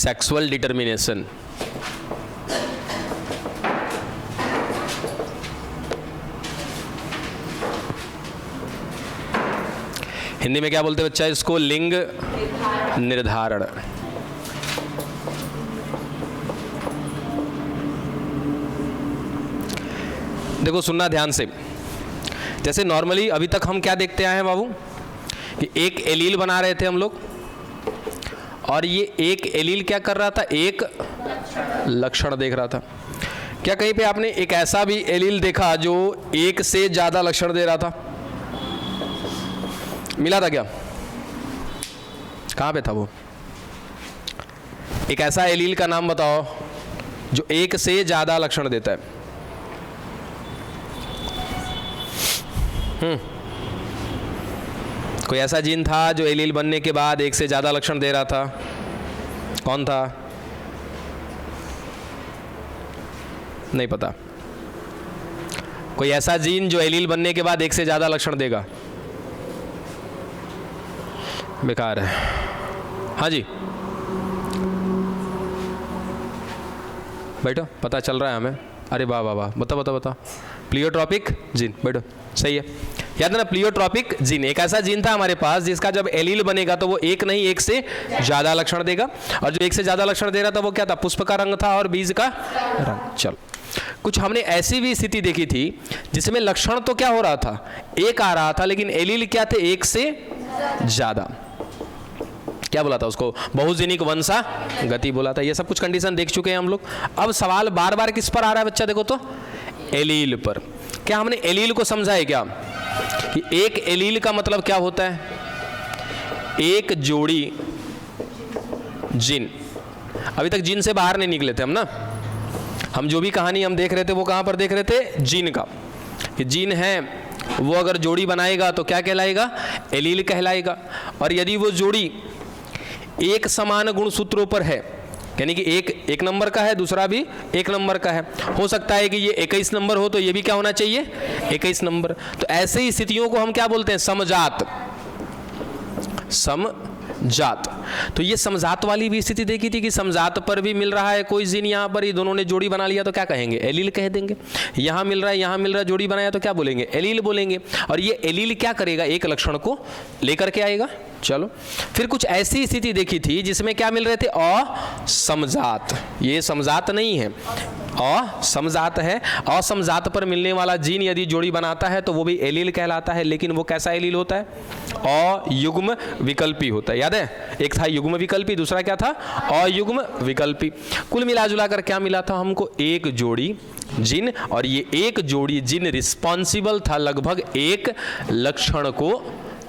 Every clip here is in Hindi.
Sexual determination. हिंदी में क्या बोलते हैं बच्चा इसको? लिंग निर्धारण। देखो सुनना ध्यान से। जैसे नॉर्मली अभी तक हम क्या देखते आए हैं बाबू कि एक एलील बना रहे थे हम लोग, और ये एक एलील क्या कर रहा था? एक लक्षण देख रहा था। क्या कहीं पे आपने एक ऐसा भी एलील देखा जो एक से ज्यादा लक्षण दे रहा था? मिला था क्या? कहां पे था वो? एक ऐसा एलील का नाम बताओ जो एक से ज्यादा लक्षण देता है। कोई ऐसा जीन था जो एलील बनने के बाद एक से ज्यादा लक्षण दे रहा था? कौन था? नहीं पता। कोई ऐसा जीन जो एलील बनने के बाद एक से ज्यादा लक्षण देगा? बेकार है। हाँ जी बैठो, पता चल रहा है हमें। अरे वाह वाह वाह, बता। प्लियोट्रॉपिक जीन, बैठो। सही है, याद है ना? प्लियोट्रॉपिक जीन एक ऐसा जीन था हमारे पास जिसका जब एलील बनेगा तो वो एक नहीं एक से ज्यादा लक्षण देगा, और जो एक से ज्यादा लक्षण दे रहा था वो क्या था? पुष्प का रंग था और बीज का रंग। चलो, कुछ हमने ऐसी भी स्थिति देखी थी जिसमें लक्षण तो क्या हो रहा था? एक आ रहा था, लेकिन एलील क्या थे? एक से ज्यादा। क्या बोला था उसको? बहुजनिक वंशा गति बोला था। ये सब कुछ कंडीशन देख चुके हैं हम लोग। अब सवाल बार बार किस पर आ रहा है बच्चा? देखो तो एलील पर। क्या हमने एलील को समझा है क्या कि एक एलील का मतलब क्या होता है? एक जोड़ी जीन। अभी तक जीन से बाहर नहीं निकले थे हम ना। हम जो भी कहानी हम देख रहे थे वो कहां पर देख रहे थे? जीन का। कि जीन है वो अगर जोड़ी बनाएगा तो क्या कहलाएगा? एलील कहलाएगा। और यदि वो जोड़ी एक समान गुणसूत्रों पर है, यानी कि एक नंबर का है, दूसरा भी एक नंबर का है, हो सकता है कि ये 21 नंबर हो तो ये भी क्या होना चाहिए? 21 नंबर। तो ऐसे ही स्थितियों को हम क्या बोलते हैं? समजात। समजात। तो ये समजात वाली भी स्थिति देखी थी कि समजात पर भी मिल रहा है कोई जीन, यहाँ पर ही दोनों ने जोड़ी बना लिया तो क्या कहेंगे? एलील कह देंगे। यहाँ मिल रहा है, यहाँ मिल रहा है, जोड़ी बनाया तो क्या बोलेंगे? एलील बोलेंगे। और ये एलील क्या करेगा? एक लक्षण को लेकर के आएगा। चलो, फिर कुछ ऐसी स्थिति देखी थी जिसमें क्या मिल रहे थे? असमजात। ये समजात नहीं है, असमजात है। असमजात पर मिलने वाला जीन यदि जोड़ी बनाता है तो वो भी एलील कहलाता है, लेकिन वो कैसा एलील होता है? अयुग्म विकल्पी होता है। याद है, एक था युग्म विकल्पी, दूसरा क्या था? अयुग्म विकल्पी। कुल मिला जुला कर क्या मिला था हमको? एक जोड़ी जीन, और ये एक जोड़ी जीन रिस्पॉन्सिबल था लगभग एक लक्षण को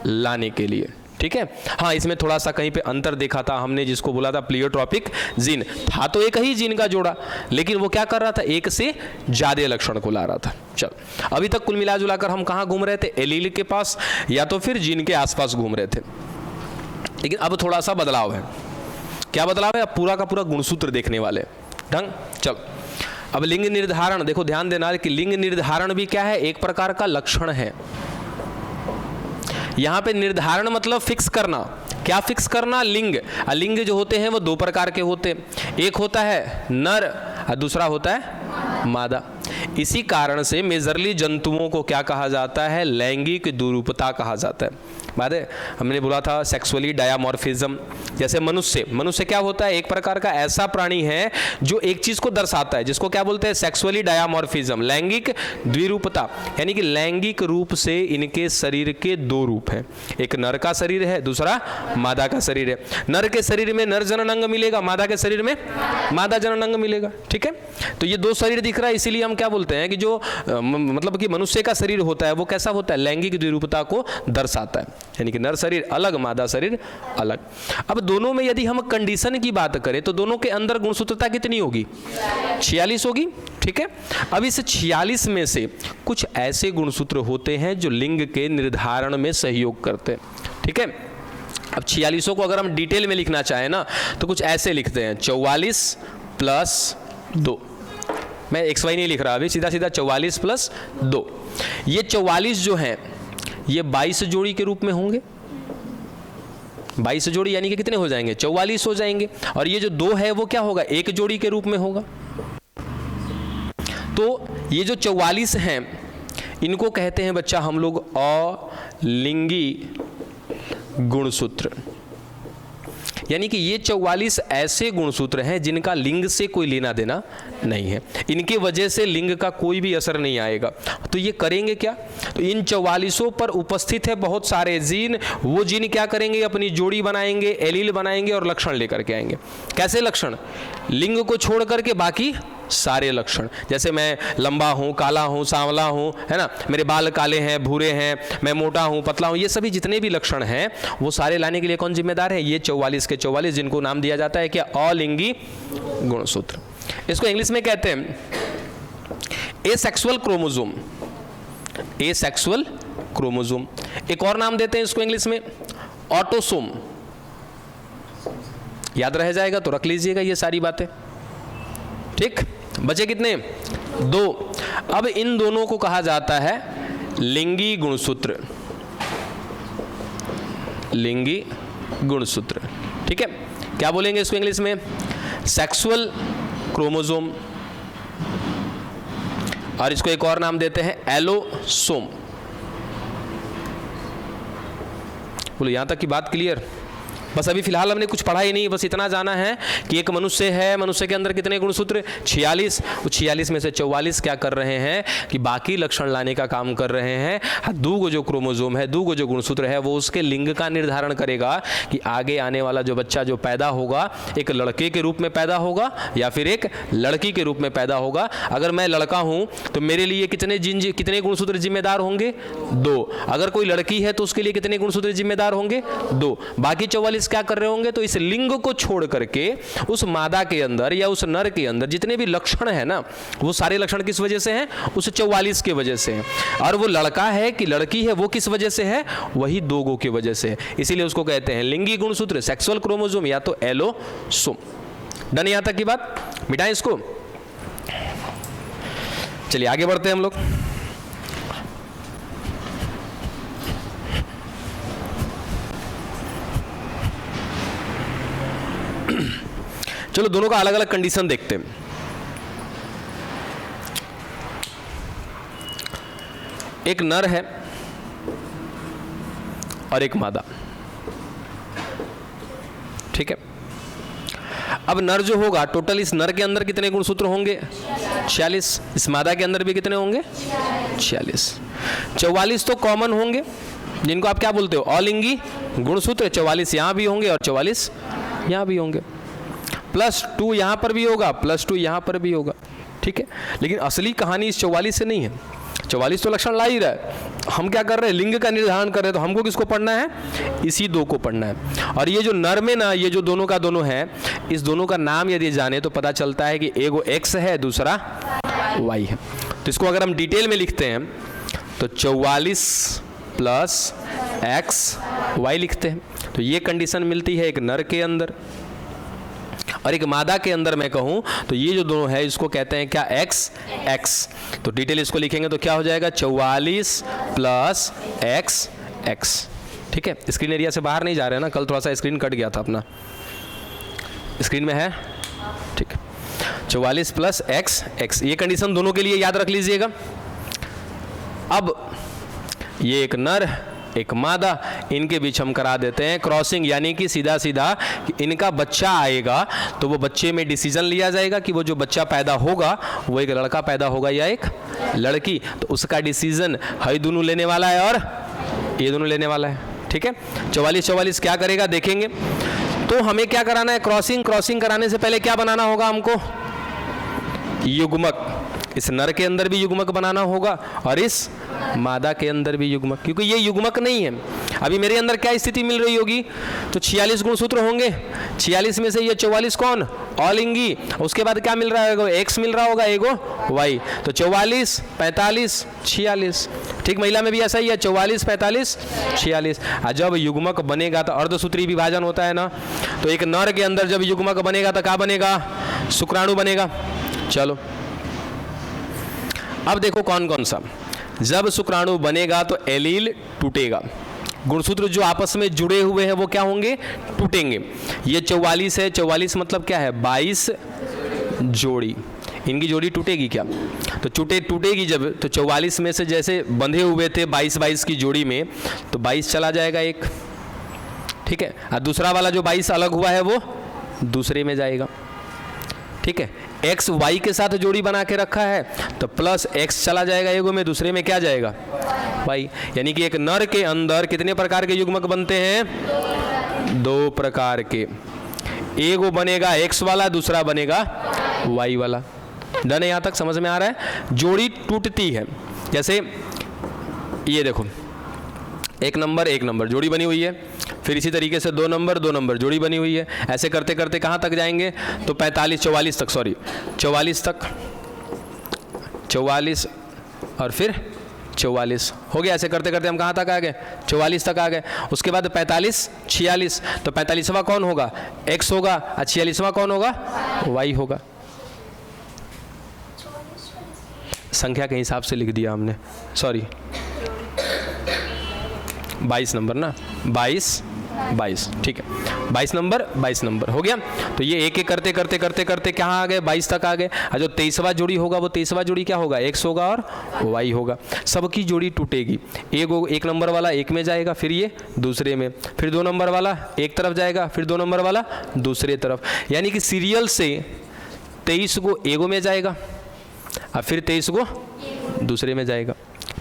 लाने के लिए। ठीक है। हाँ, इसमें थोड़ा सा कहीं पे अंतर देखा था हमने, जिसको बोला था प्लियोट्रॉपिक जीन। था तो एक ही जीन का जोड़ा, लेकिन वो क्या कर रहा था? एक से ज्यादा लक्षण को ला रहा था। चल, अभी तक कुल मिला जुलाकर हम कहाँ घूम रहे थे? एलील के पास या तो फिर जीन के आसपास घूम रहे थे। लेकिन अब थोड़ा सा बदलाव है। क्या बदलाव है? अब पूरा का पूरा गुणसूत्र देखने वाले ढंग। चल, अब लिंग निर्धारण देखो, ध्यान देना कि लिंग निर्धारण भी क्या है? एक प्रकार का लक्षण है। यहां पे निर्धारण मतलब फिक्स करना। क्या फिक्स करना? लिंग। लिंग जो होते हैं वो दो प्रकार के होते हैं, एक होता है नर और दूसरा होता है मादा। इसी कारण से मेजरली जंतुओं को क्या कहा जाता है? लैंगिक द्विरूपता कहा जाता है। बात है, हमने बोला था सेक्सुअली डायमॉर्फिज्म। जैसे मनुष्य क्या होता है? एक प्रकार का ऐसा प्राणी है जो एक चीज को दर्शाता है, जिसको क्या बोलते हैं? सेक्सुअली डायमॉर्फिज्म, लैंगिक द्विरूपता। यानी कि लैंगिक रूप से इनके शरीर के दो रूप हैं, एक नर का शरीर है, दूसरा मादा का शरीर है। नर के शरीर में नर जननांग मिलेगा, मादा के शरीर में मादा जननांग मिलेगा। ठीक है, तो ये दो शरीर दिख रहा है, इसीलिए हम क्या बोलते हैं कि जो मतलब कि मनुष्य का शरीर होता है वो कैसा होता है? लैंगिक द्विरूपता को दर्शाता है, यानी कि नर शरीर अलग, मादा शरीर अलग। अब दोनों में यदि हम कंडीशन की बात करें तो दोनों के अंदर गुणसूत्रता कितनी होगी? 46 होगी। ठीक है, अब इस 46 में से कुछ ऐसे गुणसूत्र होते हैं जो लिंग के निर्धारण में सहयोग करते हैं। ठीक है, अब 46 को अगर हम डिटेल में लिखना चाहें ना तो कुछ ऐसे लिखते हैं, 44 + 2। मैं XY नहीं लिख रहा अभी, सीधा सीधा 44 + 2। ये 44 जो हैं ये 22 जोड़ी के रूप में होंगे। 22 जोड़ी यानी कि कितने हो जाएंगे? 44 हो जाएंगे। और ये जो 2 है वो क्या होगा? एक जोड़ी के रूप में होगा। तो ये जो 44 हैं इनको कहते हैं बच्चा हम लोग अलिंगी गुणसूत्र। यानी कि ये 44 ऐसे गुणसूत्र हैं जिनका लिंग से कोई लेना देना नहीं है, इनके वजह से लिंग का कोई भी असर नहीं आएगा। तो ये करेंगे क्या? तो इन 44 पर उपस्थित है बहुत सारे जीन। वो जीन क्या करेंगे? अपनी जोड़ी बनाएंगे, एलील बनाएंगे और लक्षण लेकर के आएंगे। कैसे लक्षण? लिंग को छोड़ करके बाकी सारे लक्षण। जैसे मैं लंबा हूँ, काला हूँ, सांवला हूँ, है ना, मेरे बाल काले हैं, भूरे हैं, मैं मोटा हूँ, पतला हूँ, ये सभी जितने भी लक्षण हैं वो सारे लाने के लिए कौन जिम्मेदार है? ये 44 के 44, जिनको नाम दिया जाता है क्या? अलिंगी गुणसूत्र। इसको इंग्लिश में कहते हैं एसेक्सुअल क्रोमोसोम। Asexual chromosome. एक और नाम देते हैं इसको इंग्लिश में ऑटोसोम। याद रह जाएगा तो रख लीजिएगा ये सारी बातें। ठीक, बचे कितने? 2। अब इन दोनों को कहा जाता है लिंगी गुणसूत्र। लिंगी गुणसूत्र। ठीक है, क्या बोलेंगे इसको इंग्लिश में? Sexual chromosome. और इसको एक और नाम देते हैं एलोसोम। बोलो यहां तक की बात क्लियर? बस अभी फिलहाल हमने कुछ पढ़ा ही नहीं, बस इतना जाना है कि एक मनुष्य है, मनुष्य के अंदर कितने गुणसूत्र? 46। उस 46 में से 44 क्या कर रहे हैं कि बाकी लक्षण लाने का काम कर रहे हैं। 2 जो क्रोमोसोम है, 2 जो गुणसूत्र है, वो उसके लिंग का निर्धारण करेगा कि आगे आने वाला जो बच्चा जो पैदा होगा एक लड़के के रूप में पैदा होगा या फिर एक लड़की के रूप में पैदा होगा। अगर मैं लड़का हूं तो मेरे लिए कितने गुणसूत्र जिम्मेदार होंगे? 2। अगर कोई लड़की है तो उसके लिए कितने गुणसूत्र जिम्मेदार होंगे? 2। बाकी 44 क्या कर रहे होंगे? तो इस लिंग को छोड़ करके उस मादा के अंदर या उस नर के अंदर जितने भी लक्षण है ना, वो सारे लक्षण किस वजह से हैं? उस 44 के वजह से हैं। और वो लड़का है कि लड़की है, वो किस वजह से है? वही 2 के वजह से है। इसीलिए उसको कहते हैं लिंगी गुणसूत्र, सेक्सुअल क्रोमोसोम या तो एलोसोम। डन यहां तक की बात? मिटाएं इसको। चलिए आगे बढ़ते हैं हम लोग। चलो दोनों का अलग अलग कंडीशन देखते हैं। एक नर है और एक मादा। ठीक है, अब नर जो होगा, टोटल इस नर के अंदर कितने गुणसूत्र होंगे? 46। इस मादा के अंदर भी कितने होंगे? 46। 44 तो कॉमन होंगे, जिनको आप क्या बोलते हो? अलिंगी गुणसूत्र। 44 यहां भी होंगे और 44 यहां भी होंगे। +2 यहां पर भी होगा, +2 यहां पर भी होगा। ठीक है, लेकिन असली कहानी इस 44 से नहीं है। 44 तो लक्षण ला ही रहा है, हम क्या कर रहे हैं? लिंग का निर्धारण कर रहे हैं। तो हमको किसको पढ़ना है? इसी 2 को पढ़ना है। और ये जो नर में ना, ये जो दोनों का दोनों है, इस दोनों का नाम यदि जाने तो पता चलता है कि एगो X है, दूसरा Y है। तो इसको अगर हम डिटेल में लिखते हैं तो 44 + XY लिखते हैं। तो ये कंडीशन मिलती है एक नर के अंदर। और एक मादा के अंदर मैं कहूं तो ये जो दोनों है इसको कहते हैं क्या? X। तो डिटेल इसको लिखेंगे तो क्या हो जाएगा? 44 + XX। ठीक है, स्क्रीन एरिया से बाहर नहीं जा रहे हैं ना, कल थोड़ा सा स्क्रीन कट गया था अपना। स्क्रीन में है? ठीक है, 44 + XX। ये कंडीशन दोनों के लिए याद रख लीजिएगा। अब ये एक नर एक मादा, इनके बीच हम करा देते हैं क्रॉसिंग, यानी कि सीधा सीधा इनका बच्चा आएगा तो वो बच्चे में डिसीजन लिया जाएगा कि वो जो बच्चा पैदा होगा वो एक लड़का पैदा होगा या एक लड़की। तो उसका डिसीजन ये दोनों लेने वाला है और ये दोनों लेने वाला है। ठीक है, 44 क्या करेगा देखेंगे। तो हमें क्या कराना है? क्रॉसिंग कराने से पहले क्या बनाना होगा हमको? युग्मक। इस नर के अंदर भी युग्मक बनाना होगा और इस मादा के अंदर भी युग्मक, क्योंकि ये युग्मक नहीं है। अभी मेरे अंदर क्या स्थिति मिल रही होगी? तो 46 गुणसूत्र होंगे, 46 में से ये 44 कौन? अलिंगी। उसके बाद क्या मिल रहा है? X मिल रहा होगा, एगो Y। तो 44 45 46। ठीक, महिला में भी ऐसा ही है, 44 45 46। जब युग्मक बनेगा तो अर्धसूत्री विभाजन होता है ना, तो एक नर के अंदर जब युग्मक बनेगा तो क्या बनेगा? शुक्राणु बनेगा। चलो अब देखो कौन कौन सा। जब शुक्राणु बनेगा तो एलील टूटेगा। गुणसूत्र जो आपस में जुड़े हुए हैं वो क्या होंगे, टूटेंगे। ये 44 है, 44 मतलब क्या है 22 जोड़ी, इनकी जोड़ी टूटेगी क्या, तो टूटेगी जब, तो 44 में से जैसे बंधे हुए थे 22 की जोड़ी में, तो 22 चला जाएगा एक, ठीक है, और दूसरा वाला जो 22 अलग हुआ है वो दूसरे में जाएगा, ठीक है। x y के साथ जोड़ी बना के रखा है तो प्लस x चला जाएगा एगो में, दूसरे में क्या जाएगा y, यानी कि एक नर के अंदर कितने प्रकार के युग्मक बनते हैं, 2 प्रकार के, एगो बनेगा x वाला, दूसरा बनेगा y वाला। डन है, यहाँ तक समझ में आ रहा है। जोड़ी टूटती है, जैसे ये देखो 1 नंबर जोड़ी बनी हुई है, फिर इसी तरीके से 2 नंबर जोड़ी बनी हुई है, ऐसे करते करते कहाँ तक जाएंगे, तो 44 तक, सॉरी 44 तक, 44 और फिर 44 हो गया। ऐसे करते करते हम कहाँ तक आ गए, 44 तक आ गए। उसके बाद 45, 46, तो 45वां कौन होगा, x होगा, और 46वां कौन होगा, y होगा। संख्या के हिसाब से लिख दिया हमने, सॉरी 22 नंबर ना, 22 ठीक है, 22 नंबर हो गया। तो ये एक एक करते करते करते करते कहाँ आ गए, 22 तक आ गए। और जो 23वां जोड़ी होगा वो 23वां जोड़ी क्या होगा, x होगा और y होगा। सबकी जोड़ी टूटेगी, एक नंबर वाला एक में जाएगा, फिर ये दूसरे में, फिर 2 नंबर वाला एक तरफ जाएगा, फिर 2 नंबर वाला दूसरे तरफ, यानी कि सीरियल से 23 को एगो में जाएगा और फिर 23 को दूसरे में जाएगा।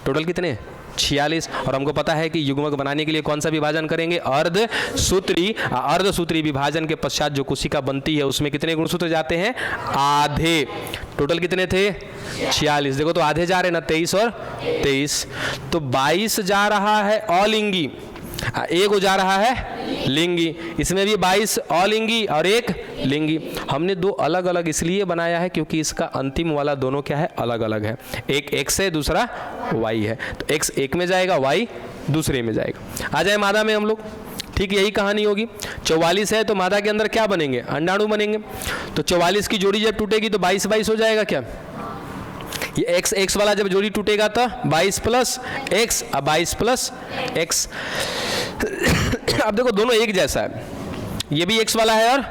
टोटल कितने, 46। और हमको पता है कि युग्मक बनाने के लिए कौन सा विभाजन करेंगे, अर्धसूत्री विभाजन के पश्चात जो कोशिका बनती है उसमें कितने गुणसूत्र जाते हैं, आधे। टोटल कितने थे, 46। देखो तो आधे जा रहे हैं ना, 23 और 23, तो 22 जा रहा है अलिंगी, एक जा रहा है लिंगी। इसमें भी 22 अलिंगी और एक लिंगी। हमने 2 अलग अलग इसलिए बनाया है क्योंकि इसका अंतिम वाला दोनों क्या है, अलग अलग है। एक x है, दूसरा y है, तो x एक में जाएगा, y दूसरे में जाएगा। आ जाए मादा में हम लोग, ठीक यही कहानी होगी। 44 है तो मादा के अंदर क्या बनेंगे, अंडाणु बनेंगे। तो 44 की जोड़ी जब टूटेगी तो 22 हो जाएगा क्या, ये x वाला जब जोड़ी टूटेगा तो 22 प्लस x, 22 प्लस x। अब देखो दोनों एक जैसा है, ये भी x वाला है और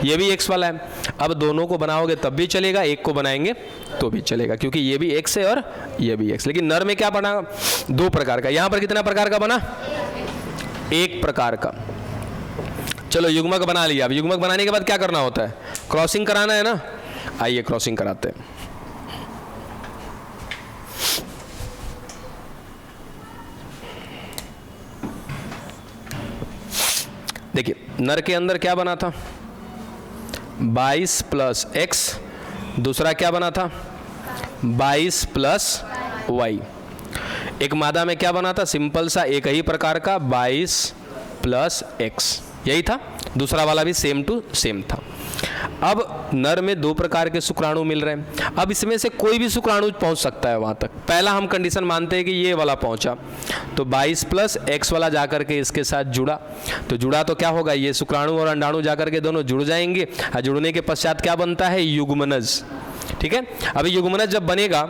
ये भी x वाला है। अब दोनों को बनाओगे तब भी चलेगा, एक को बनाएंगे तो भी चलेगा, क्योंकि ये भी x है और ये भी x। लेकिन नर में क्या बना, 2 प्रकार का। यहाँ पर कितना प्रकार का बना, 1 प्रकार का। चलो युग्मक बना लिया। अब युग्मक बनाने के बाद क्या करना होता है, क्रॉसिंग कराना है ना। आइए क्रॉसिंग कराते हैं। देखिए नर के अंदर क्या बना था, 22 प्लस x, दूसरा क्या बना था 22 प्लस y। एक मादा में क्या बना था, सिंपल सा एक ही प्रकार का 22 प्लस x, यही था। दूसरा वाला भी सेम टू सेम था। अब नर में 2 प्रकार के शुक्राणु मिल रहे हैं। अब इसमें से कोई भी शुक्राणु पहुंच सकता है वहां तक। पहला हम कंडीशन मानते हैं कि ये वाला पहुंचा, तो 22 प्लस x वाला जाकर के इसके साथ जुड़ा, तो जुड़ा तो क्या होगा, ये शुक्राणु और अंडाणु जाकर के दोनों जुड़ जाएंगे। और जुड़ने के पश्चात क्या बनता है, युग्मनज। ठीक है, अभी युग्मनज जब बनेगा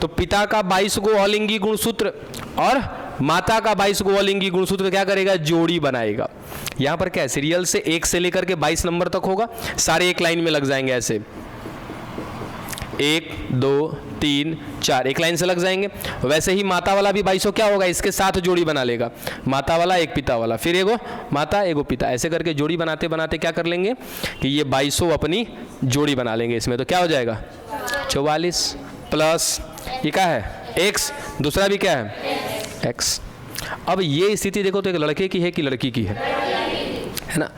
तो पिता का 22 गो अलिंगी गुणसूत्र और माता का 22 गो अलिंगी गुणसूत्र क्या करेगा, जोड़ी बनाएगा। यहां पर क्या है, सीरियल से 1 से लेकर के 22 नंबर तक होगा, सारे एक लाइन में लग जाएंगे ऐसे, 1 2 3 4 एक लाइन से लग जाएंगे। वैसे ही माता वाला भी 22 क्या होगा, इसके साथ जोड़ी बना लेगा, माता वाला एक पिता वाला, फिर एगो माता एगो पिता, ऐसे करके जोड़ी बनाते बनाते क्या कर लेंगे कि ये 22 अपनी जोड़ी बना लेंगे इसमें। तो क्या हो जाएगा, 44 प्लस ये क्या है x, दूसरा भी क्या है x। अब ये स्थिति देखो तो एक लड़के की है कि लड़की की है ना,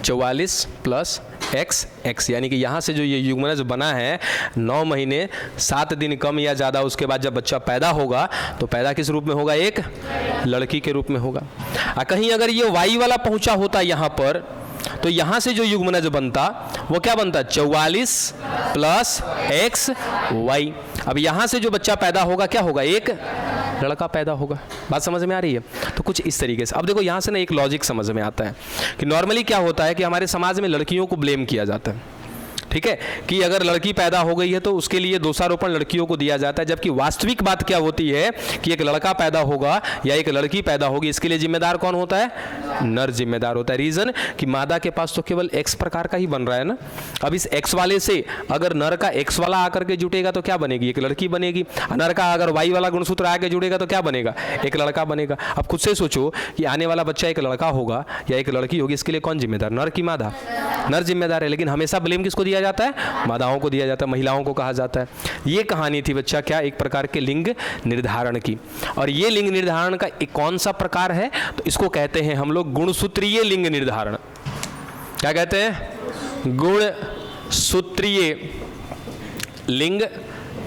44 प्लस x, यानी कि यहाँ से जो ये युग्मनज बना है 9 महीने 7 दिन कम या ज़्यादा, उसके बाद जब बच्चा पैदा होगा तो पैदा किस रूप में होगा, एक लड़की के रूप में होगा। कहीं अगर ये y वाला पहुँचा होता यहाँ पर, तो यहाँ से जो युग्मनज बनता वो क्या बनता, 44 प्लस x y। अब यहाँ से जो बच्चा पैदा होगा क्या होगा, एक लड़का पैदा होगा। बात समझ में आ रही है। तो कुछ इस तरीके से। अब देखो यहाँ से ना एक लॉजिक समझ में आता है कि नॉर्मली क्या होता है कि हमारे समाज में लड़कियों को ब्लेम किया जाता है, ठीक है, कि अगर लड़की पैदा हो गई है तो उसके लिए दोषारोपण लड़कियों को दिया जाता है, जबकि वास्तविक बात क्या होती है कि एक लड़का पैदा होगा या एक लड़की पैदा होगी, इसके लिए जिम्मेदार कौन होता है? नर जिम्मेदार होता है। रीजन कि मादा के पास तो केवल एक्स प्रकार का ही बन रहा है ना। अब इस एक्स वाले से अगर नर का एक्स वाला आकर के जुटेगा तो क्या बनेगी? एक लड़की बनेगी। नर का अगर वाई वाला गुणसूत्र आके जुड़ेगा तो क्या बनेगा? एक लड़का बनेगा। अब खुद से सोचो कि आने वाला बच्चा एक लड़का होगा या एक लड़की होगी, इसके लिए कौन जिम्मेदार? नर की मादा? नर जिम्मेदार है, लेकिन हमेशा ब्लेम किसको दिया जाता है? मादाओं को दिया जाता है, महिलाओं को कहा जाता है। ये कहानी थी बच्चा क्या, एक प्रकार के लिंग निर्धारण की। और ये लिंग निर्धारण का एक कौन सा प्रकार है? तो इसको कहते हैं हम लोग गुणसूत्रीय लिंग निर्धारण। क्या कहते हैं? गुणसूत्रीय लिंग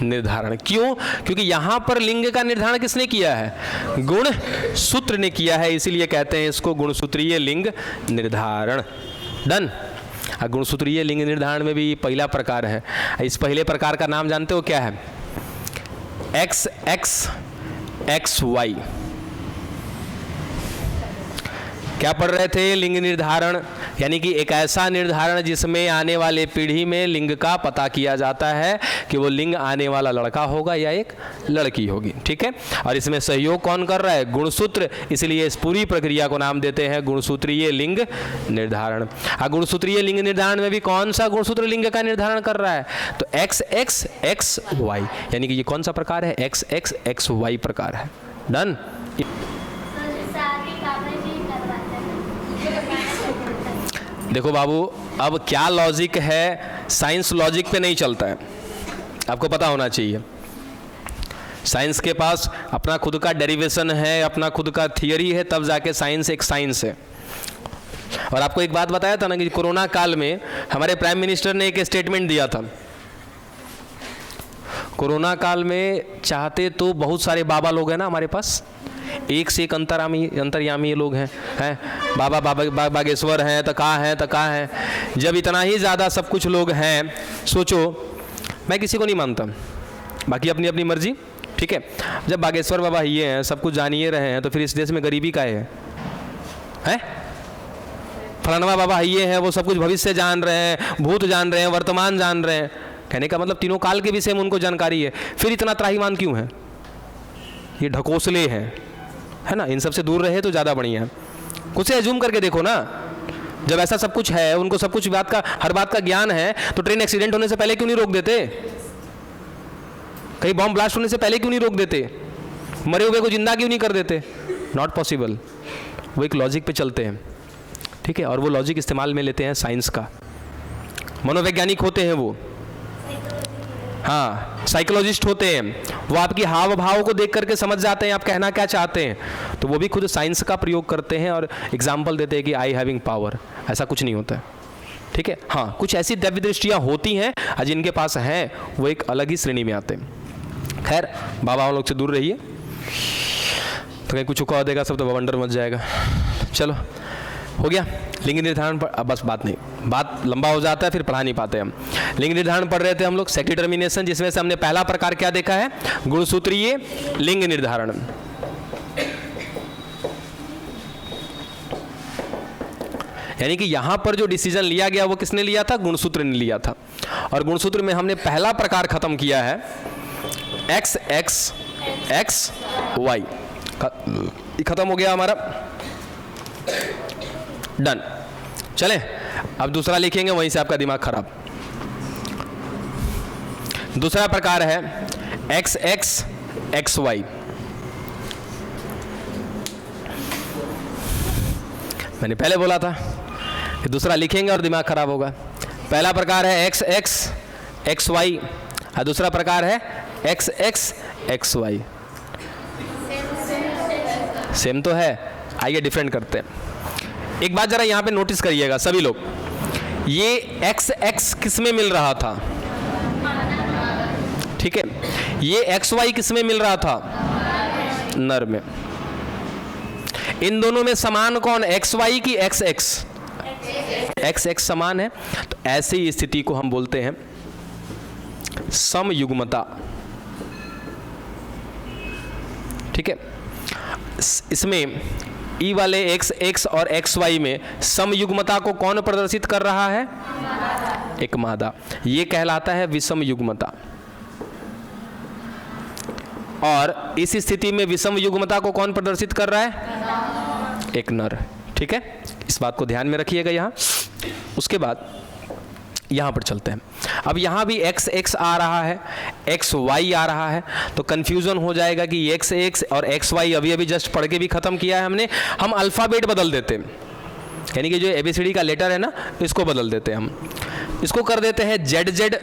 निर्धारण। क्यों? क्योंकि यहां पर लिंग का निर्धारण किसने किया है? गुण सूत्र ने किया है, इसीलिए कहते हैं इसको गुणसूत्रीय लिंग निर्धारण। डन। गुणसूत्रीय लिंग निर्धारण में भी पहला प्रकार है। इस पहले प्रकार का नाम जानते हो क्या है? X X X Y. क्या पढ़ रहे थे? लिंग निर्धारण, यानी कि एक ऐसा निर्धारण जिसमें आने वाले पीढ़ी में लिंग का पता किया जाता है कि वो लिंग आने वाला लड़का होगा या एक लड़की होगी। ठीक है, और इसमें सहयोग कौन कर रहा है? गुणसूत्र। इसलिए इस पूरी प्रक्रिया को नाम देते हैं गुणसूत्रीय लिंग निर्धारण। गुणसूत्रीय लिंग निर्धारण में भी कौन सा गुणसूत्र लिंग का निर्धारण कर रहा है? तो एक्स एक्स एक्स वाई, यानी कि ये कौन सा प्रकार है? एक्स एक्स एक्स वाई प्रकार है। डन। देखो बाबू, अब क्या लॉजिक है, साइंस लॉजिक पे नहीं चलता है, आपको पता होना चाहिए। साइंस के पास अपना खुद का डेरिवेशन है, अपना खुद का थियरी है, तब जाके साइंस एक साइंस है। और आपको एक बात बताया था ना कि कोरोना काल में हमारे प्राइम मिनिस्टर ने एक स्टेटमेंट दिया था। कोरोना काल में चाहते तो बहुत सारे बाबा लोग हैं ना हमारे पास, एक से एक अंतर्यामी लोग हैं बाबा बागेश्वर हैं, तो कहाँ हैं। जब इतना ही ज़्यादा सब कुछ लोग हैं, सोचो, मैं किसी को नहीं मानता, बाकी अपनी अपनी मर्जी। ठीक है, जब बागेश्वर बाबा ये हैं, सब कुछ जान ही रहे हैं, तो फिर इस देश में गरीबी का है? फलानवा बाबा ये हैं, वो सब कुछ भविष्य जान रहे हैं, भूत जान रहे हैं, वर्तमान जान रहे हैं। कहने का मतलब तीनों काल के विषय में उनको जानकारी है, फिर इतना त्राहीमाम क्यों है? ये ढकोसले हैं, है ना। इन सब से दूर रहे तो ज़्यादा बढ़िया है। कुछ एज्यूम करके देखो ना, जब ऐसा सब कुछ है, उनको सब कुछ हर बात का ज्ञान है, तो ट्रेन एक्सीडेंट होने से पहले क्यों नहीं रोक देते? कहीं बॉम्ब ब्लास्ट होने से पहले क्यों नहीं रोक देते? मरे हुए को जिंदा क्यों नहीं कर देते? Not possible. वो एक लॉजिक पे चलते हैं, ठीक है, और वो लॉजिक इस्तेमाल में लेते हैं साइंस का। मनोवैज्ञानिक होते हैं वो, हाँ, साइकोलॉजिस्ट होते हैं, वो आपकी हाव भाव को देख करके समझ जाते हैं आप कहना क्या चाहते हैं, तो वो भी खुद साइंस का प्रयोग करते हैं और एग्जाम्पल देते हैं कि आई हैविंग पावर। ऐसा कुछ नहीं होता है, ठीक है। हाँ, कुछ ऐसी दिव्य दृष्टियाँ होती हैं, जिनके पास हैं वो एक अलग ही श्रेणी में आते हैं। खैर, बाबा लोग से दूर रहिए, तो कहीं कुछ कह देगा सब तो बवंडर मच जाएगा। चलो, हो गया लिंग निर्धारण पर। अब बस बात लंबा हो जाता है, फिर पढ़ा नहीं पाते हम। लिंग निर्धारण पढ़ रहे थे हम लोग, सेक्स डिटर्मिनेशन, जिसमें से हमने पहला प्रकार क्या देखा है? गुणसूत्रीय लिंग निर्धारण। यानी कि यहां पर जो डिसीजन लिया गया वो किसने लिया था? गुणसूत्र ने लिया था। और गुणसूत्र में हमने पहला प्रकार खत्म किया है, एक्स एक्स एक्स वाई, खत्म हो गया हमारा। डन। चले, अब दूसरा लिखेंगे, वहीं से आपका दिमाग खराब। दूसरा प्रकार है एक्स एक्स एक्स वाई। मैंने पहले बोला था कि दूसरा लिखेंगे और दिमाग खराब होगा। पहला प्रकार है एक्स एक्स एक्स वाई, और दूसरा प्रकार है X X X Y. Same तो है, आइए डिफरेंट करते हैं। एक बात जरा यहाँ पे नोटिस करिएगा सभी लोग, ये एक्स एक्स किस में मिल रहा था? ठीक है, ये एक्स वाई किस में मिल रहा था? नर में। इन दोनों में समान कौन? एक्स वाई की एक्स एक्स? एक्स एक्स समान है, तो ऐसी स्थिति को हम बोलते हैं समयुग्मता। ठीक है, इसमें ई वाले एक्स एक्स और एक्स वाई में समयुग्मता को कौन प्रदर्शित कर रहा है? एक मादा। ये कहलाता है विषम युग्मता। और इस स्थिति में विषम युग्मता को कौन प्रदर्शित कर रहा है? एक नर। ठीक है, इस बात को ध्यान में रखिएगा यहाँ। उसके बाद यहाँ पर चलते हैं। अब यहाँ भी एक्स एक्स आ रहा है, एक्स वाई आ रहा है, तो कन्फ्यूज़न हो जाएगा कि एक्स एक्स और एक्स वाई अभी अभी जस्ट पढ़ के भी ख़त्म किया है हमने। हम अल्फ़ाबेट बदल देते हैं, यानी कि जो ABCD का लेटर है ना, इसको बदल देते हैं हम। इसको कर देते हैं जेड जेड।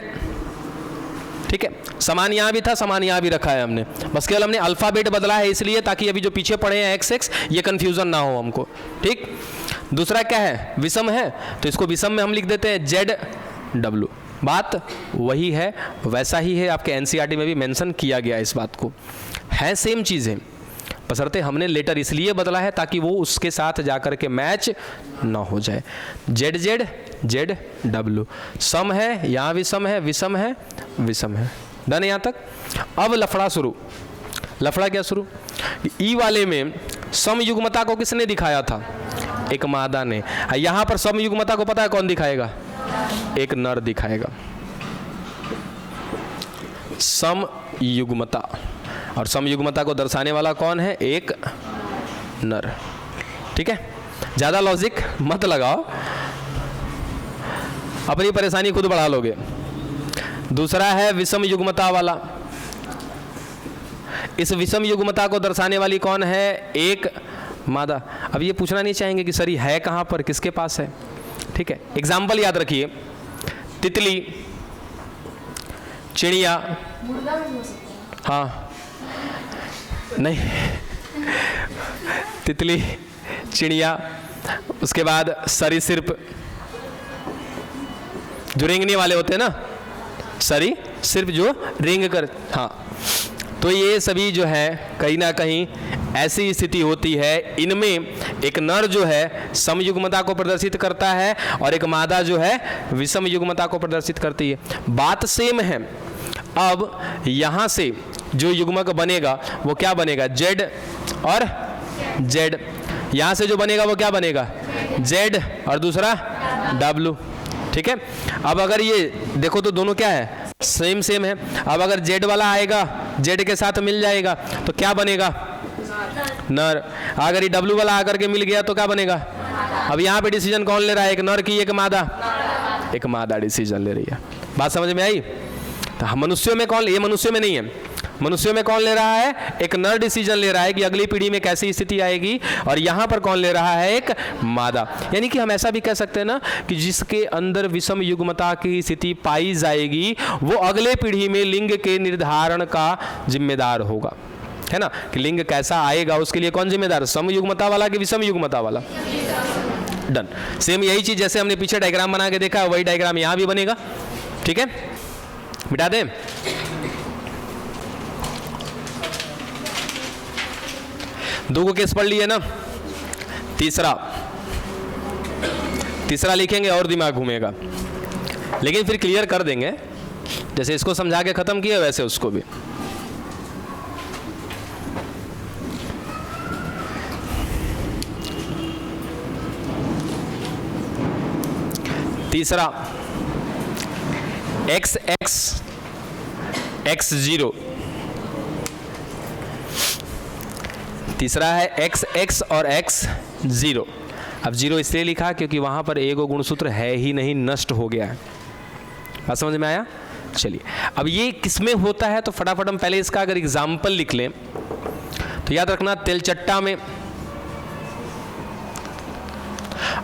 ठीक है, समान यहाँ भी था, समान यहाँ भी रखा है हमने, बस केवल हमने अल्फ़ाबेट बदला है इसलिए, ताकि अभी जो पीछे पढ़े हैं एक्स एक्स, ये कन्फ्यूज़न ना हो हमको। ठीक, दूसरा क्या है? विषम है, तो इसको विषम में हम लिख देते हैं जेड डब्लू। बात वही है, वैसा ही है, आपके NCERT में भी मेंशन किया गया इस बात को, है सेम चीज़ें, बशर्ते हमने लेटर इसलिए बदला है ताकि वो उसके साथ जाकर के मैच ना हो जाए। जेड जेड जेड डब्लू, सम है, यहाँ भी सम है, विषम है, विषम है। डन यहाँ तक। अब लफड़ा शुरू। लफड़ा क्या शुरू? ई वाले में सम युग्मता को किसने दिखाया था? एक मादा ने। यहाँ पर सम युग्मता को पता है कौन दिखाएगा? एक नर दिखाएगा। सम युग्मता, और सम युग्मता को दर्शाने वाला कौन है? एक नर। ठीक है, ज़्यादा लॉजिक मत लगाओ, अपनी परेशानी खुद बढ़ा लोगे। दूसरा है विषम युग्मता वाला। इस विषम युग्मता को दर्शाने वाली कौन है? एक मादा। अब ये पूछना नहीं चाहेंगे कि सर ये है कहाँ पर, किसके पास है? ठीक है, एग्जाम्पल याद रखिए, तितली, चिड़िया, हाँ नहीं तितली, चिड़िया, उसके बाद सरीसृप, जो रेंगने वाले होते हैं ना, सरीसृप जो रेंग कर, हाँ, तो ये सभी जो है कहीं ना कहीं ऐसी स्थिति होती है, इनमें एक नर जो है सम युग्मता को प्रदर्शित करता है और एक मादा जो है विषम युग्मता को प्रदर्शित करती है। बात सेम है। अब यहाँ से जो युग्मक बनेगा वो क्या बनेगा? जेड और जेड। यहाँ से जो बनेगा वो क्या बनेगा? जेड और दूसरा डब्लू। ठीक है, अब अगर ये देखो तो दोनों क्या है? सेम सेम है। अब अगर जेड वाला आएगा, जेड के साथ मिल जाएगा तो क्या बनेगा? नर। अगर ये डब्लू वाला आकर के मिल गया तो क्या बनेगा? अब यहाँ पे डिसीजन कौन ले रहा है? एक नर की एक मादा? एक मादा डिसीजन ले रही है। बात समझ में आई? तो मनुष्यों में कौन, ये मनुष्यों में नहीं है, मनुष्यों में कौन ले रहा है? एक नर डिसीजन ले रहा है कि अगली पीढ़ी में कैसी स्थिति आएगी, और यहाँ पर कौन ले रहा है? एक मादा। यानी कि हम ऐसा भी कह सकते हैं ना कि जिसके अंदर विषम युग्मता की स्थिति पाई जाएगी वो अगले पीढ़ी में लिंग के निर्धारण का जिम्मेदार होगा, है ना, कि लिंग कैसा आएगा उसके लिए कौन जिम्मेदार? सम युग्मता वाला कि विषम युग्मता वाला? डन। सेम यही चीज जैसे हमने पीछे डायग्राम बना के देखा, वही डायग्राम यहां भी बनेगा। ठीक है, मिटा दें। दो को केस पढ़ लिए ना, तीसरा लिखेंगे और दिमाग घूमेगा, लेकिन फिर क्लियर कर देंगे। जैसे इसको समझा के खत्म किया वैसे उसको भी। तीसरा एक्स एक्स एक्स जीरो। तीसरा है एक्स एक्स और एक्स जीरो। अब जीरो इसलिए लिखा क्योंकि वहां पर एगो गुणसूत्र है ही नहीं, नष्ट हो गया है। बात समझ में आया? चलिए, अब ये किसमें होता है तो फटाफट हम पहले इसका अगर एग्जाम्पल लिख लें तो याद रखना, तेलचट्टा में,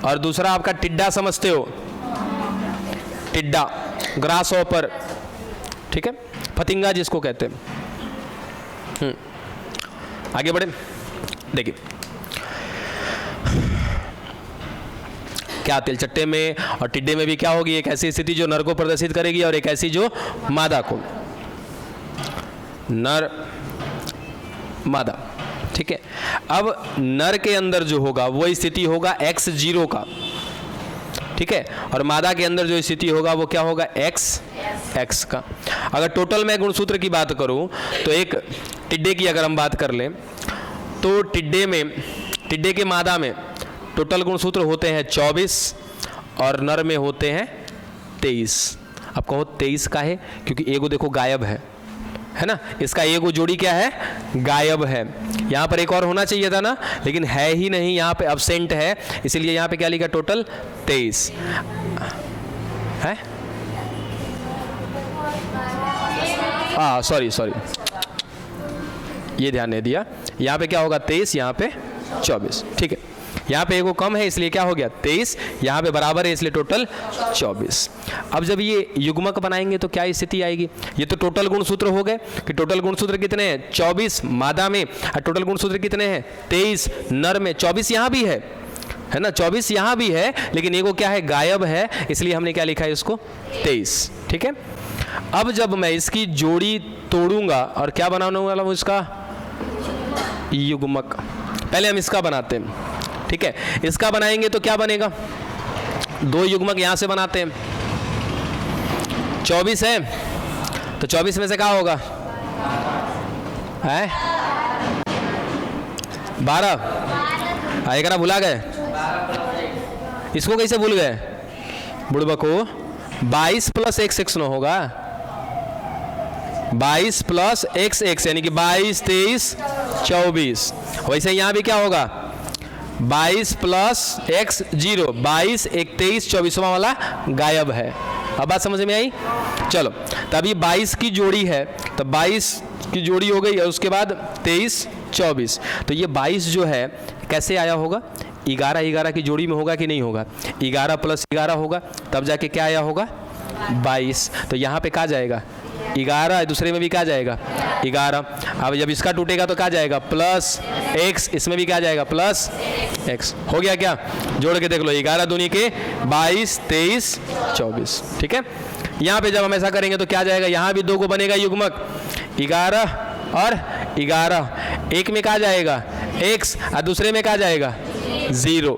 और दूसरा आपका टिड्डा समझते हो, टिड्डा, ग्रास ऑपर, ठीक है, फतिंगा जिसको कहते हैं। आगे बढ़े, देखिए क्या तिलचट्टे में और टिड्डे में भी क्या होगी? एक ऐसी स्थिति जो नर को प्रदर्शित करेगी और एक ऐसी जो मादा को। नर मादा, ठीक है। अब नर के अंदर जो होगा वो स्थिति होगा एक्स जीरो का, ठीक है, और मादा के अंदर जो स्थिति होगा वो क्या होगा? एक्स एक्स का। अगर टोटल मैं गुणसूत्र की बात करूं तो एक टिड्डे की अगर हम बात कर लें तो टिड्डे के मादा में टोटल गुणसूत्र होते हैं 24 और नर में होते हैं 23। अब कहो 23 का है, क्योंकि एगो देखो गायब है ना, इसका एगो जोड़ी क्या है, गायब है। यहाँ पर एक और होना चाहिए था ना, लेकिन है ही नहीं, यहाँ पे अब्सेंट है, इसीलिए यहाँ पे क्या लिखा, टोटल 23 है। सॉरी ये ध्यान नहीं दिया, यहाँ पे क्या होगा 23, यहाँ पे 24, ठीक है। यहाँ पे एगो कम है इसलिए क्या हो गया 23, यहाँ पे बराबर है इसलिए टोटल 24। अब जब ये युग्मक बनाएंगे तो क्या स्थिति आएगी, ये तो टोटल गुणसूत्र हो गए कि टोटल गुणसूत्र कितने हैं 24 मादा में, और टोटल गुणसूत्र कितने हैं 23 नर में। 24 यहाँ भी है ना, 24 यहाँ भी है, लेकिन एगो क्या है, गायब है, इसलिए हमने क्या लिखा है इसको 23, ठीक है। अब जब मैं इसकी जोड़ी तोड़ूंगा और क्या बनाने वाला हूँ, इसका युग्मक। पहले हम इसका बनाते हैं, ठीक है। इसका बनाएंगे तो क्या बनेगा, 2 युग्मक यहां से बनाते हैं। 24 है तो 24 में से क्या होगा, है 12। एक ना भुला गए, इसको कैसे भूल गए बुड़बको, 22 + x न होगा, 22 + x यानी कि 22 23 24। वैसे यहां भी क्या होगा 22 + x 0, 22 1 23 24वां वाला गायब है। अब बात समझ में आई, चलो तब ये 22 की जोड़ी है, तो 22 की जोड़ी हो गई, और उसके बाद 23 24, तो ये 22 जो है कैसे आया होगा, 11 11 की जोड़ी में होगा कि नहीं होगा, 11 + 11 होगा, तब जाके क्या आया होगा 22। तो यहाँ पे क्या जाएगा 11, दूसरे में भी क्या जाएगा 11। अब जब इसका टूटेगा तो क्या जाएगा +x, इसमें भी क्या जाएगा +x। हो गया क्या, जोड़ के देख लो, 11 दूनी के 22 23 24, ठीक है। यहाँ पे जब हम ऐसा करेंगे तो क्या जाएगा, यहाँ भी 2 को बनेगा युग्मक, 11 और 11, एक में क्या जाएगा x, और दूसरे में क्या जाएगा 0,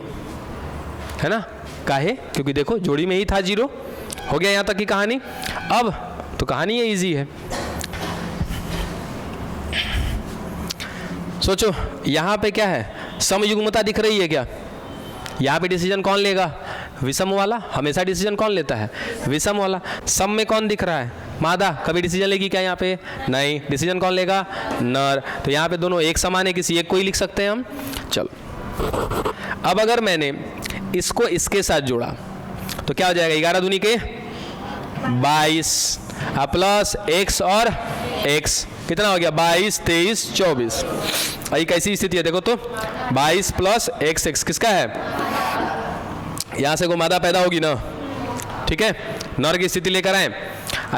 है ना, काहे, क्योंकि देखो जोड़ी में ही था 0। हो गया यहाँ तक की कहानी। अब तो कहानी ये इजी है, सोचो यहाँ पे क्या है, समयुग्मता दिख रही है क्या, यहाँ पे डिसीजन कौन लेगा, विषम वाला। हमेशा डिसीजन कौन लेता है, विषम वाला। सम में कौन दिख रहा है, मादा, कभी डिसीजन लेगी क्या यहाँ पे, नहीं, डिसीजन कौन लेगा, नर। तो यहाँ पे दोनों एक समान है, किसी एक को ही लिख सकते हैं हम। चलो अब अगर मैंने इसको इसके साथ जोड़ा तो क्या हो जाएगा, 11 दूनी के 22 प्लस x और x, कितना हो गया 22 23 24। अभी कैसी स्थिति है देखो तो, 22 + x किसका है, यहां से को मादा पैदा होगी ना, ठीक है, नर की स्थिति लेकर आए।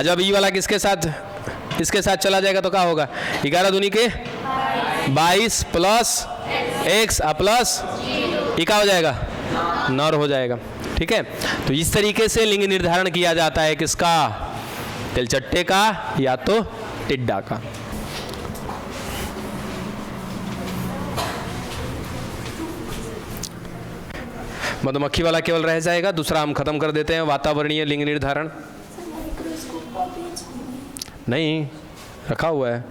जब ई वाला किसके साथ, इसके साथ चला जाएगा तो क्या होगा, 11 दूनी के 22 + x प्लस ई का हो जाएगा, नर हो जाएगा, ठीक है। तो इस तरीके से लिंग निर्धारण किया जाता है, किसका, तिलचट्टे का या तो टिड्डा का। मधुमक्खी वाला केवल रह जाएगा, दूसरा हम खत्म कर देते हैं, वातावरणीय लिंग निर्धारण। नहीं रखा हुआ है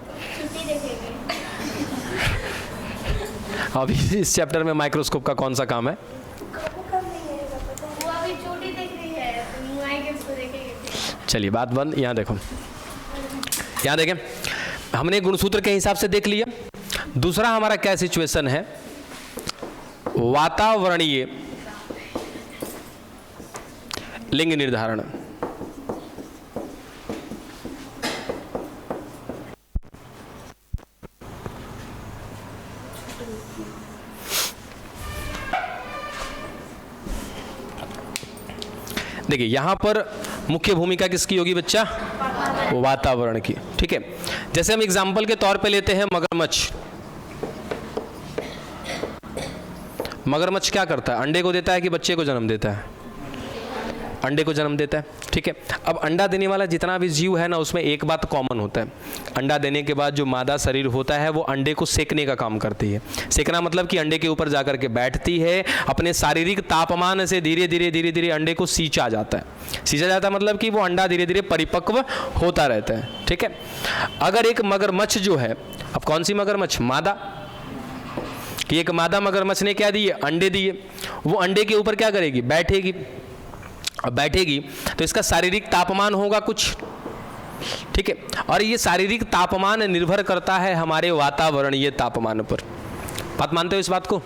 अभी इस चैप्टर में माइक्रोस्कोप का कौन सा काम है, चलिए बात बंद। यहाँ देखो, यहाँ देखें, हमने गुणसूत्र के हिसाब से देख लिया। दूसरा हमारा क्या सिचुएशन है, वातावरणीय लिंग निर्धारण। देखिए यहाँ पर मुख्य भूमिका किसकी होगी बच्चा, वातावरण की, ठीक है। जैसे हम एग्जाम्पल के तौर पे लेते हैं मगरमच्छ। मगरमच्छ क्या करता है, अंडे को देता है कि बच्चे को जन्म देता है, अंडे को जन्म देता है, ठीक है। अब अंडा देने वाला जितना भी जीव है ना, उसमें एक बात कॉमन होता है, अंडा देने के बाद जो मादा शरीर होता है वो अंडे को सेकने का काम करती है। सेकना मतलब कि अंडे के ऊपर जाकर के बैठती है, अपने शारीरिक तापमान से धीरे धीरे अंडे को सींचा जाता है। सींचा जाता है मतलब कि वो अंडा धीरे धीरे परिपक्व होता रहता है, ठीक है। अगर एक मगरमच्छ जो है, अब कौन सी मगरमच्छ, मादा, कि एक मादा मगरमच्छ ने क्या दिए, अंडे दिए, वो अंडे के ऊपर क्या करेगी, बैठेगी, अब बैठेगी तो इसका शारीरिक तापमान होगा कुछ, ठीक है, और ये शारीरिक तापमान निर्भर करता है हमारे वातावरणीय तापमान पर। बात मानते हो इस बात को?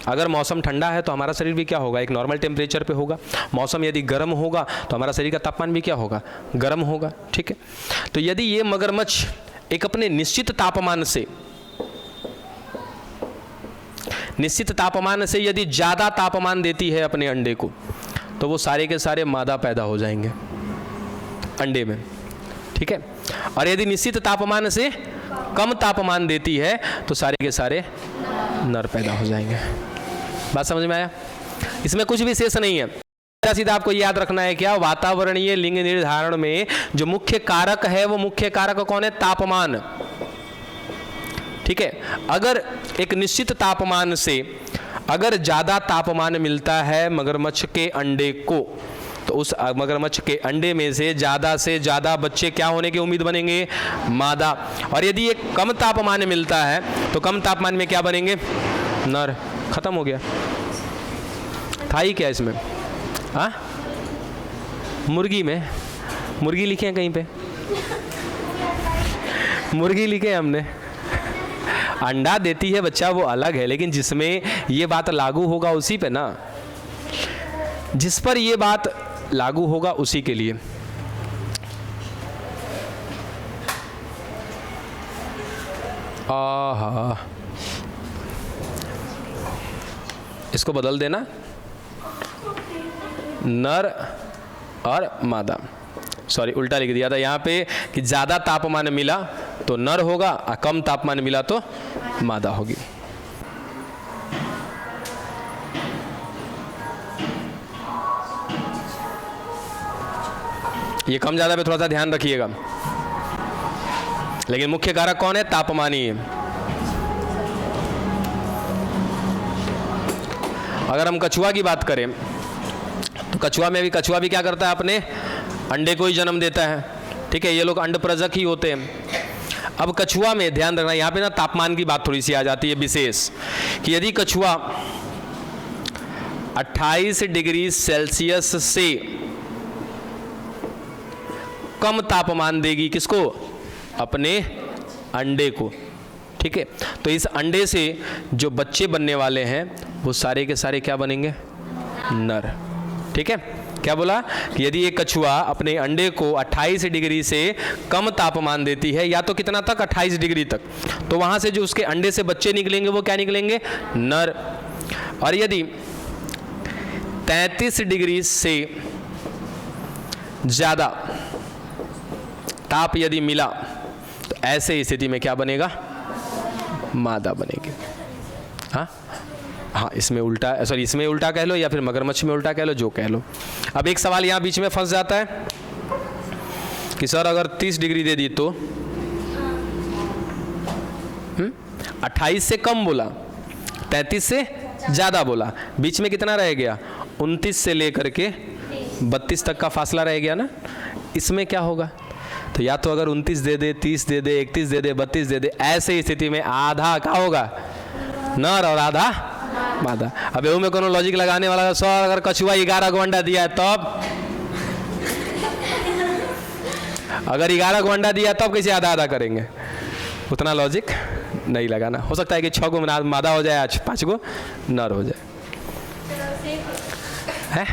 अगर मौसम ठंडा है तो हमारा शरीर भी क्या होगा, एक नॉर्मल टेम्परेचर पे होगा। मौसम यदि गर्म होगा तो हमारा शरीर का तापमान भी क्या होगा, गर्म होगा, ठीक है। तो यदि ये मगरमच्छ एक अपने निश्चित तापमान से यदि ज़्यादा तापमान देती है अपने अंडे को, तो वो सारे के सारे मादा पैदा हो जाएंगे अंडे में, ठीक है। और यदि निश्चित तापमान से कम तापमान देती है तो सारे के सारे नर पैदा हो जाएंगे। बात समझ में आया? इसमें कुछ भी शेष नहीं है। सीधा आपको याद रखना है क्या, वातावरणीय लिंग निर्धारण में जो मुख्य कारक है वो मुख्य कारक कौन है, तापमान, ठीक है। अगर एक निश्चित तापमान से अगर ज़्यादा तापमान मिलता है मगरमच्छ के अंडे को, तो उस मगरमच्छ के अंडे में से ज़्यादा बच्चे क्या होने की उम्मीद बनेंगे, मादा। और यदि ये कम तापमान मिलता है तो कम तापमान में क्या बनेंगे, नर। खत्म हो गया। था ही क्या इसमें? हाँ, मुर्गी में, मुर्गी लिखे हैं कहीं पे, मुर्गी लिखे हैं हमने। अंडा देती है बच्चा वो अलग है, लेकिन जिसमें ये बात लागू होगा उसी पे ना, जिस पर ये बात लागू होगा उसी के लिए। आहा, इसको बदल देना, नर और मादा। सॉरी, उल्टा लिख दिया था यहाँ पे कि ज़्यादा तापमान मिला तो नर होगा और कम तापमान मिला तो मादा होगी। ये कम ज़्यादा पे थोड़ा सा ध्यान रखिएगा, लेकिन मुख्य कारक कौन है, तापमानीय। अगर हम कछुआ की बात करें तो कछुआ भी क्या करता है, अपने अंडे को ही जन्म देता है, ठीक है। ये लोग अंडप्रजक ही होते हैं। अब कछुआ में ध्यान रखना, यहाँ पे ना तापमान की बात थोड़ी सी आ जाती है विशेष, कि यदि कछुआ 28 डिग्री सेल्सियस से कम तापमान देगी, किसको, अपने अंडे को, ठीक है, तो इस अंडे से जो बच्चे बनने वाले हैं वो सारे के सारे क्या बनेंगे, नर, ठीक है। क्या बोला कि यदि एक कछुआ अपने अंडे को 28 डिग्री से कम तापमान देती है, या तो कितना तक, 28 डिग्री तक, तो वहां से जो उसके अंडे से बच्चे निकलेंगे वो क्या निकलेंगे, नर। और यदि 33 डिग्री से ज़्यादा ताप यदि मिला तो ऐसे स्थिति में क्या बनेगा, मादा बनेगी। हाँ, इसमें उल्टा, सॉरी इसमें उल्टा कह लो या फिर मगरमच्छ में उल्टा कह लो, जो कह लो। अब एक सवाल यहाँ बीच में फंस जाता है कि सर अगर 30 डिग्री दे दी तो 28 से कम बोला, 33 से ज़्यादा बोला, बीच में कितना रह गया, 29 से लेकर के 32 तक का फासला रह गया ना। इसमें क्या होगा, तो या तो अगर 29 दे दे, 30 दे दे, 31 दे दे, 32 दे दे, ऐसे स्थिति में आधा क्या होगा, नर और आधा मादा। अब एहू में कोनो लॉजिक लगाने वाला, सर अगर कछुआ 11 को अंडा दिया है तब, अगर 11 को अंडा दिया तब कैसे आधा आधा करेंगे, उतना लॉजिक नहीं लगाना। हो सकता है कि 6 को मादा हो जाए, 5 को नर हो जाए, है।